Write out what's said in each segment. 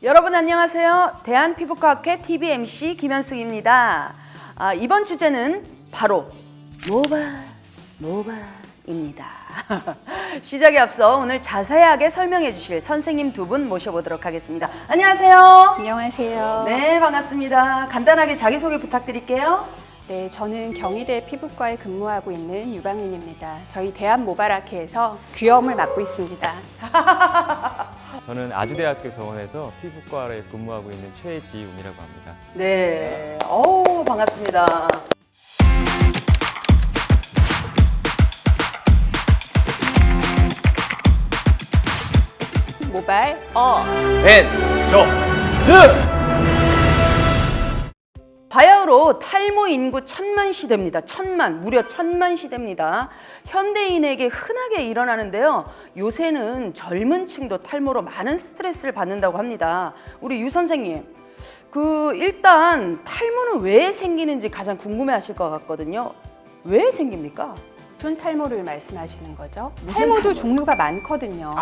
여러분 안녕하세요. 대한피부과학회 TV MC 김현숙입니다. 이번 주제는 바로 모발입니다. 시작에 앞서 오늘 자세하게 설명해 주실 선생님 두 분 모셔보도록 하겠습니다. 안녕하세요. 안녕하세요. 네, 반갑습니다. 간단하게 자기소개 부탁드릴게요. 네, 저는 경희대 피부과에 근무하고 있는 유방인입니다. 저희 대한모발학회에서 귀염을 맡고 있습니다. 저는 아주대학교 병원에서 피부과에 근무하고 있는 최지웅이라고 합니다. 네, 반갑습니다. 모발 바야흐로 탈모 인구 1000만 시대입니다. 무려 1000만 시대입니다. 현대인에게 흔하게 일어나는데요. 요새는 젊은 층도 탈모로 많은 스트레스를 받는다고 합니다. 우리 유 선생님, 일단 탈모는 왜 생기는지 가장 궁금해하실 것 같거든요. 왜 생깁니까? 무슨 탈모를 말씀하시는 거죠? 무슨 탈모도 탈모? 종류가 많거든요.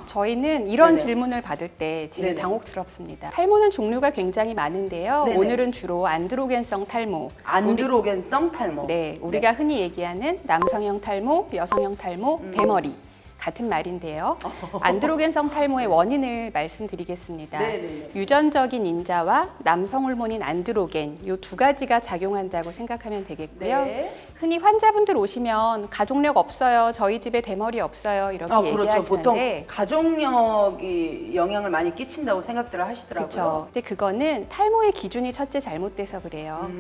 저희는 이런 네네. 질문을 받을 때 제일 네네. 당혹스럽습니다. 탈모는 종류가 굉장히 많은데요. 네네. 오늘은 주로 안드로겐성 탈모. 안드로겐성 탈모. 네, 우리가 흔히 얘기하는 남성형 탈모, 여성형 탈모, 대머리. 같은 말인데요. 안드로겐성 탈모의 원인을 말씀드리겠습니다. 네네. 유전적인 인자와 남성 호르몬인 안드로겐 이 두 가지가 작용한다고 생각하면 되겠고요. 네. 흔히 환자분들 오시면 가족력 없어요. 저희 집에 대머리 없어요. 이렇게 그렇죠. 보통 얘기하시는데 가족력이 영향을 많이 끼친다고 생각들을 하시더라고요. 그렇죠. 근데 그거는 탈모의 기준이 첫째 잘못돼서 그래요.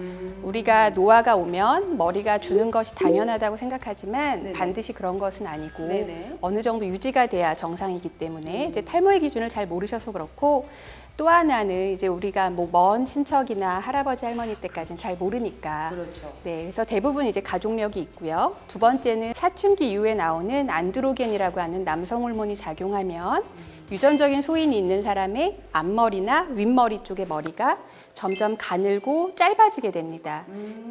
우리가 노화가 오면 머리가 주는 것이 당연하다고 생각하지만 네네. 반드시 그런 것은 아니고 네네. 어느 정도 유지가 돼야 정상이기 때문에 이제 탈모의 기준을 잘 모르셔서 그렇고 또 하나는 이제 우리가 먼 친척이나 할아버지 할머니 때까지는 잘 모르니까 그렇죠. 네, 그래서 대부분 이제 가족력이 있고요. 두 번째는 사춘기 이후에 나오는 안드로겐이라고 하는 남성 호르몬이 작용하면 유전적인 소인이 있는 사람의 앞머리나 윗머리 쪽의 머리가 점점 가늘고 짧아지게 됩니다.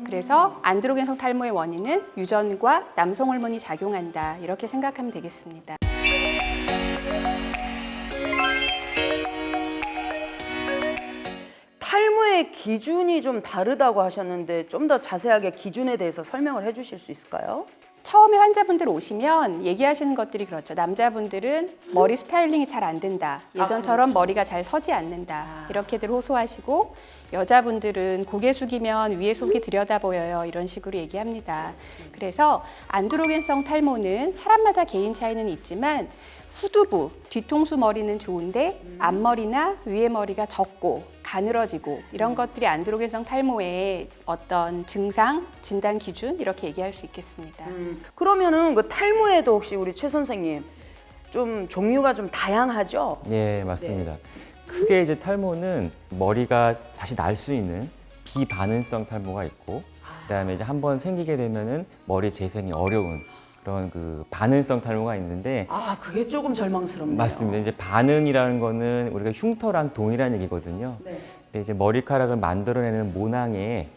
그래서 안드로겐성 탈모의 원인은 유전과 남성 호르몬이 작용한다. 이렇게 생각하면 되겠습니다. 탈모의 기준이 좀 다르다고 하셨는데 좀 더 자세하게 기준에 대해서 설명을 해주실 수 있을까요? 처음에 환자분들 오시면 얘기하시는 것들이 그렇죠. 남자분들은 머리 스타일링이 잘 안 된다. 예전처럼 그렇죠. 머리가 잘 서지 않는다. 이렇게들 호소하시고 여자분들은 고개 숙이면 위에 속이 들여다 보여요. 이런 식으로 얘기합니다. 그래서 안드로겐성 탈모는 사람마다 개인 차이는 있지만 후두부, 뒤통수 머리는 좋은데 앞머리나 위에 머리가 적고 가늘어지고 이런 것들이 안드로겐성 탈모의 어떤 증상, 진단 기준 이렇게 얘기할 수 있겠습니다. 그러면은 탈모에도 혹시 우리 최 선생님 좀 종류가 좀 다양하죠? 예, 맞습니다. 크게 이제 탈모는 머리가 다시 날 수 있는 비반응성 탈모가 있고, 그다음에 이제 한번 생기게 되면은 머리 재생이 어려운 그런 반응성 탈모가 있는데, 그게 조금 절망스럽네요. 맞습니다. 이제 반응이라는 거는 우리가 흉터랑 동일한 얘기거든요. 네. 근데 이제 머리카락을 만들어내는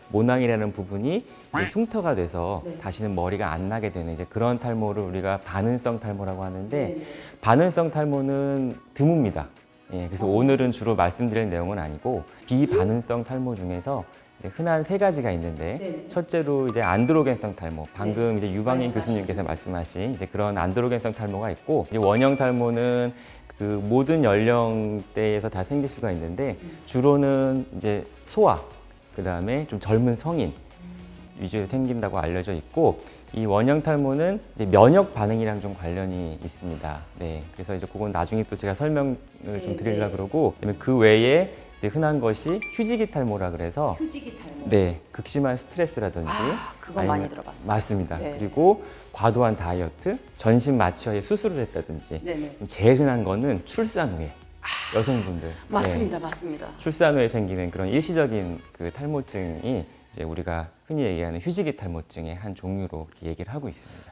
모낭이라는 부분이 이제 흉터가 돼서 다시는 머리가 안 나게 되는 이제 그런 탈모를 우리가 반응성 탈모라고 하는데, 반응성 탈모는 드뭅니다. 예, 그래서 오늘은 주로 말씀드릴 내용은 아니고 비반응성 탈모 중에서 이제 흔한 세 가지가 있는데, 첫째로 이제 안드로겐성 탈모, 방금 이제 유방인 교수님께서 말씀하신 이제 그런 안드로겐성 탈모가 있고, 이제 원형 탈모는 모든 연령대에서 다 생길 수가 있는데, 주로는 이제 소아, 그 다음에 좀 젊은 성인 위주로 생긴다고 알려져 있고, 이 원형 탈모는 이제 면역 반응이랑 좀 관련이 있습니다. 네, 그래서 이제 그건 나중에 또 제가 설명을 좀 드리려고 그러고, 그다음에 그 외에 흔한 것이 휴지기 탈모라 그래서 휴지기 탈모. 네, 극심한 스트레스라든지 그거 많이 들어봤어요. 맞습니다. 네. 그리고 과도한 다이어트, 전신 마취하에 수술을 했다든지. 네네. 제일 흔한 거는 출산 후에 여성분들. 맞습니다. 네, 맞습니다. 출산 후에 생기는 그런 일시적인 탈모증이 이제 우리가 흔히 얘기하는 휴지기 탈모증의 한 종류로 이렇게 얘기를 하고 있습니다.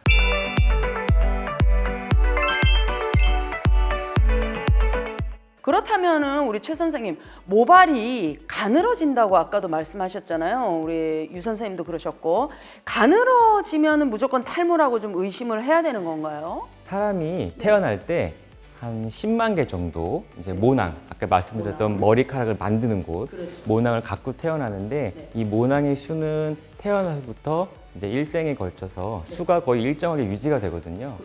그렇다면은 우리 최 선생님, 모발이 가늘어진다고 아까도 말씀하셨잖아요. 우리 유 선생님도 그러셨고, 가늘어지면은 무조건 탈모라고 좀 의심을 해야 되는 건가요? 사람이 태어날 때 한 10만 개 정도 이제 모낭, 아까 말씀드렸던 머리카락을 만드는 곳, 모낭을 갖고 태어나는데 이 모낭의 수는 태어나서부터 이제 일생에 걸쳐서 수가 거의 일정하게 유지가 되거든요.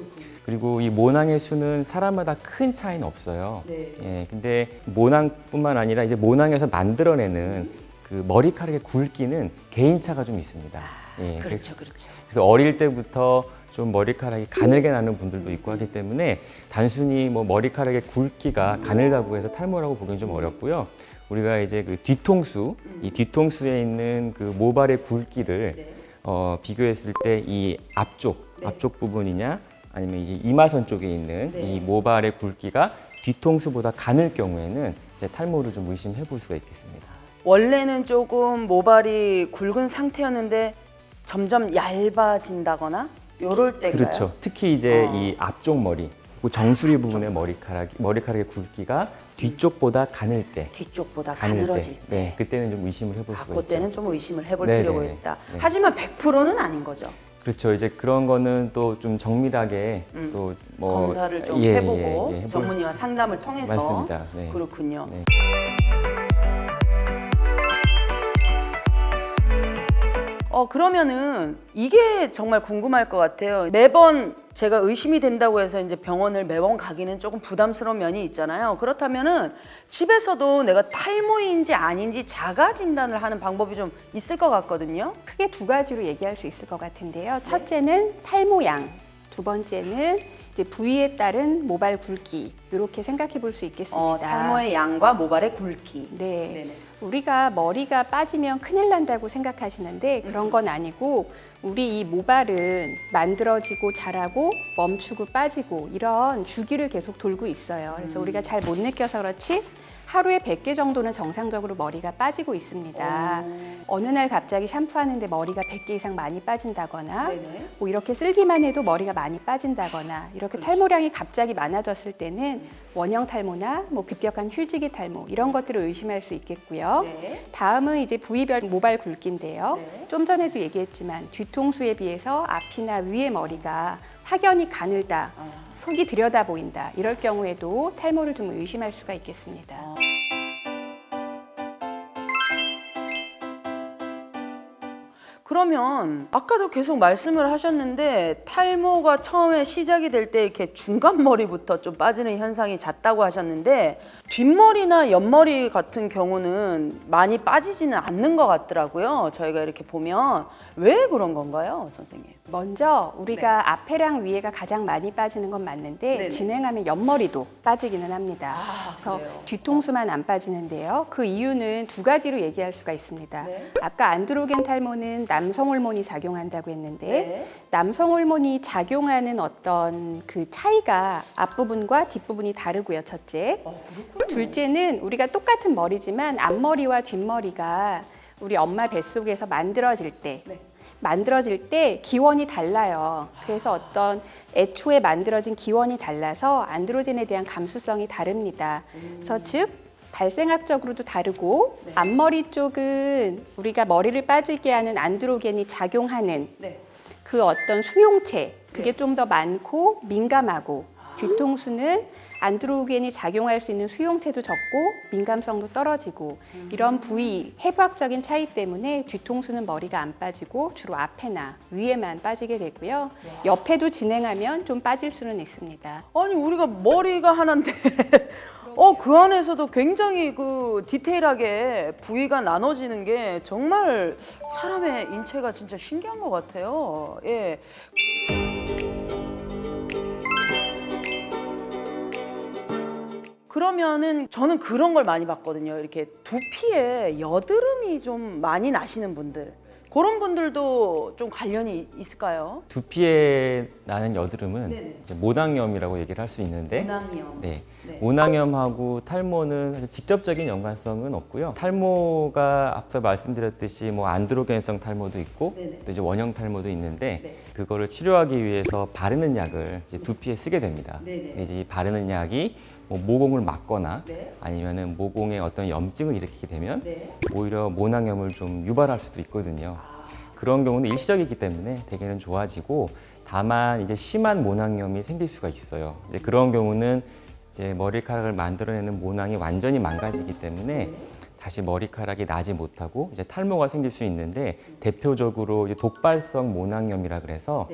그리고 이 모낭의 수는 사람마다 큰 차이는 없어요. 예, 근데 모낭뿐만 아니라 이제 모낭에서 만들어내는 그 머리카락의 굵기는 개인차가 좀 있습니다. 예, 그렇죠. 그래서 어릴 때부터 좀 머리카락이 가늘게 나는 분들도 있고 하기 때문에 단순히 뭐 머리카락의 굵기가 가늘다고 해서 탈모라고 보기는 좀 어렵고요. 우리가 이제 그 뒤통수, 이 뒤통수에 있는 그 모발의 굵기를 비교했을 때 이 앞쪽 부분이냐 아니면 이제 이마선 쪽에 있는 이 모발의 굵기가 뒤통수보다 가늘 경우에는 이제 탈모를 좀 의심해 볼 수가 있겠습니다. 원래는 조금 모발이 굵은 상태였는데 점점 얇아진다거나 요럴 때인가요? 그렇죠. 특히 이제 이 앞쪽 머리, 그 정수리 부분의 머리카락의 굵기가 뒤쪽보다 가늘 때, 뒤쪽보다 가늘어질 때. 네, 그때는 좀 의심을 해볼 수가 있죠. 그때는 좀 의심을 해볼 네, 필요가 네, 있다. 네. 하지만 100%는 아닌 거죠. 그렇죠. 이제 그런 거는 또 좀 정밀하게 또 뭐 검사를 좀 해보고 전문의와 상담을 통해서. 맞습니다. 네. 그렇군요. 네. 그러면은 이게 정말 궁금할 것 같아요. 매번 제가 의심이 된다고 해서 이제 병원을 매번 가기는 조금 부담스러운 면이 있잖아요. 그렇다면은 집에서도 내가 탈모인지 아닌지 자가 진단을 하는 방법이 좀 있을 것 같거든요. 크게 두 가지로 얘기할 수 있을 것 같은데요. 첫째는 탈모양, 두 번째는 이제 부위에 따른 모발 굵기 이렇게 생각해 볼 수 있겠습니다. 탈모의 양과 모발의 굵기. 네. 네네. 우리가 머리가 빠지면 큰일 난다고 생각하시는데 그런 건 아니고 우리 이 모발은 만들어지고 자라고 멈추고 빠지고 이런 주기를 계속 돌고 있어요. 그래서 우리가 잘 못 느껴서 그렇지 하루에 100개 정도는 정상적으로 머리가 빠지고 있습니다. 어느 날 갑자기 샴푸하는데 머리가 100개 이상 많이 빠진다거나 네네. 뭐 이렇게 쓸기만 해도 머리가 많이 빠진다거나 이렇게 탈모량이 갑자기 많아졌을 때는 원형 탈모나 뭐 급격한 휴지기 탈모 이런 것들을 의심할 수 있겠고요. 네. 다음은 이제 부위별 모발 굵기인데요. 네. 좀 전에도 얘기했지만 뒤통수에 비해서 앞이나 위의 머리가 확연히 가늘다, 속이 들여다 보인다 이럴 경우에도 탈모를 좀 의심할 수가 있겠습니다. 그러면 아까도 계속 말씀을 하셨는데 탈모가 처음에 시작이 될 때 이렇게 중간 머리부터 좀 빠지는 현상이 잦다고 하셨는데 뒷머리나 옆머리 같은 경우는 많이 빠지지는 않는 것 같더라고요. 저희가 이렇게 보면 왜 그런 건가요, 선생님? 먼저 우리가 앞에랑 위에가 가장 많이 빠지는 건 맞는데 네네. 진행하면 옆머리도 빠지기는 합니다. 그래서 그래요? 뒤통수만 안 빠지는데요. 그 이유는 두 가지로 얘기할 수가 있습니다. 네. 아까 안드로겐 탈모는 남성 호르몬이 작용한다고 했는데 네. 남성 호르몬이 작용하는 어떤 그 차이가 앞부분과 뒷부분이 다르고요. 첫째. 그렇군요. 둘째는 우리가 똑같은 머리지만 앞머리와 뒷머리가 우리 엄마 뱃속에서 만들어질 때 기원이 달라요. 그래서 어떤 애초에 만들어진 기원이 달라서 안드로겐에 대한 감수성이 다릅니다. 그래서 즉 발생학적으로도 다르고 앞머리 쪽은 우리가 머리를 빠지게 하는 안드로겐이 작용하는 네. 그 어떤 수용체 그게 좀 더 많고 민감하고 뒤통수는 안드로겐이 작용할 수 있는 수용체도 적고 민감성도 떨어지고 이런 부위 해부학적인 차이 때문에 뒤통수는 머리가 안 빠지고 주로 앞에나 위에만 빠지게 되고요. 옆에도 진행하면 좀 빠질 수는 있습니다. 아니 우리가 머리가 하나인데 그 안에서도 굉장히 그 디테일하게 부위가 나눠지는 게 정말 사람의 인체가 진짜 신기한 것 같아요. 예. 그러면은 저는 그런 걸 많이 봤거든요. 이렇게 두피에 여드름이 좀 많이 나시는 분들. 그런 분들도 좀 관련이 있을까요? 두피에 나는 여드름은 네네. 이제 모낭염이라고 얘기를 할 수 있는데 모낭염. 네. 네. 모낭염하고 탈모는 사실 직접적인 연관성은 없고요. 탈모가 앞서 말씀드렸듯이 뭐 안드로겐성 탈모도 있고 네네. 또 이제 원형 탈모도 있는데 네. 그거를 치료하기 위해서 바르는 약을 이제 두피에 쓰게 됩니다. 네네. 근데 이제 이 바르는 약이 뭐 모공을 막거나 네. 아니면은 모공에 어떤 염증을 일으키게 되면 네. 오히려 모낭염을 좀 유발할 수도 있거든요. 그런 경우는 일시적이기 때문에 대개는 좋아지고 다만 이제 심한 모낭염이 생길 수가 있어요. 이제 그런 경우는 이제 머리카락을 만들어내는 모낭이 완전히 망가지기 때문에 다시 머리카락이 나지 못하고 이제 탈모가 생길 수 있는데 대표적으로 이제 독발성 모낭염이라 그래서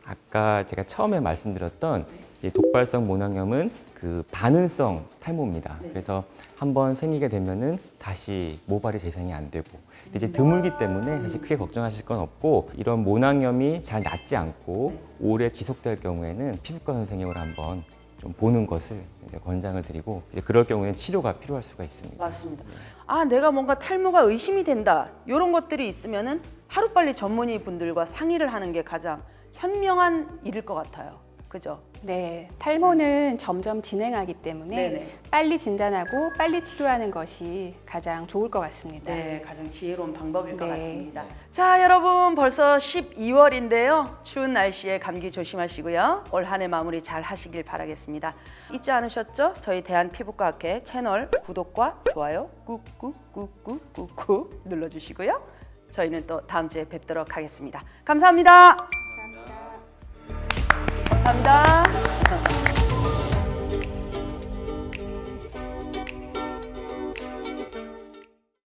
아까 제가 처음에 말씀드렸던 이제 독발성 모낭염은 그 반응성 탈모입니다. 그래서 한번 생기게 되면은 다시 모발이 재생이 안 되고 이제 드물기 때문에 사실 크게 걱정하실 건 없고 이런 모낭염이 잘 낫지 않고 오래 지속될 경우에는 피부과 선생님을 한번 좀 보는 것을 이제 권장을 드리고 이제 그럴 경우에는 치료가 필요할 수가 있습니다. 맞습니다. 아, 내가 뭔가 탈모가 의심이 된다. 이런 것들이 있으면은 하루빨리 전문의 분들과 상의를 하는 게 가장 현명한 일일 것 같아요. 그죠? 네, 탈모는 점점 진행하기 때문에 네네. 빨리 진단하고 빨리 치료하는 것이 가장 좋을 것 같습니다. 네, 가장 지혜로운 방법일 것 네. 같습니다. 자, 여러분 벌써 12월인데요. 추운 날씨에 감기 조심하시고요. 올 한 해 마무리 잘 하시길 바라겠습니다. 잊지 않으셨죠? 저희 대한피부과학회 채널 구독과 좋아요 꾹꾹꾹꾹꾹꾹 눌러주시고요. 저희는 또 다음 주에 뵙도록 하겠습니다. 감사합니다. 감사합니다.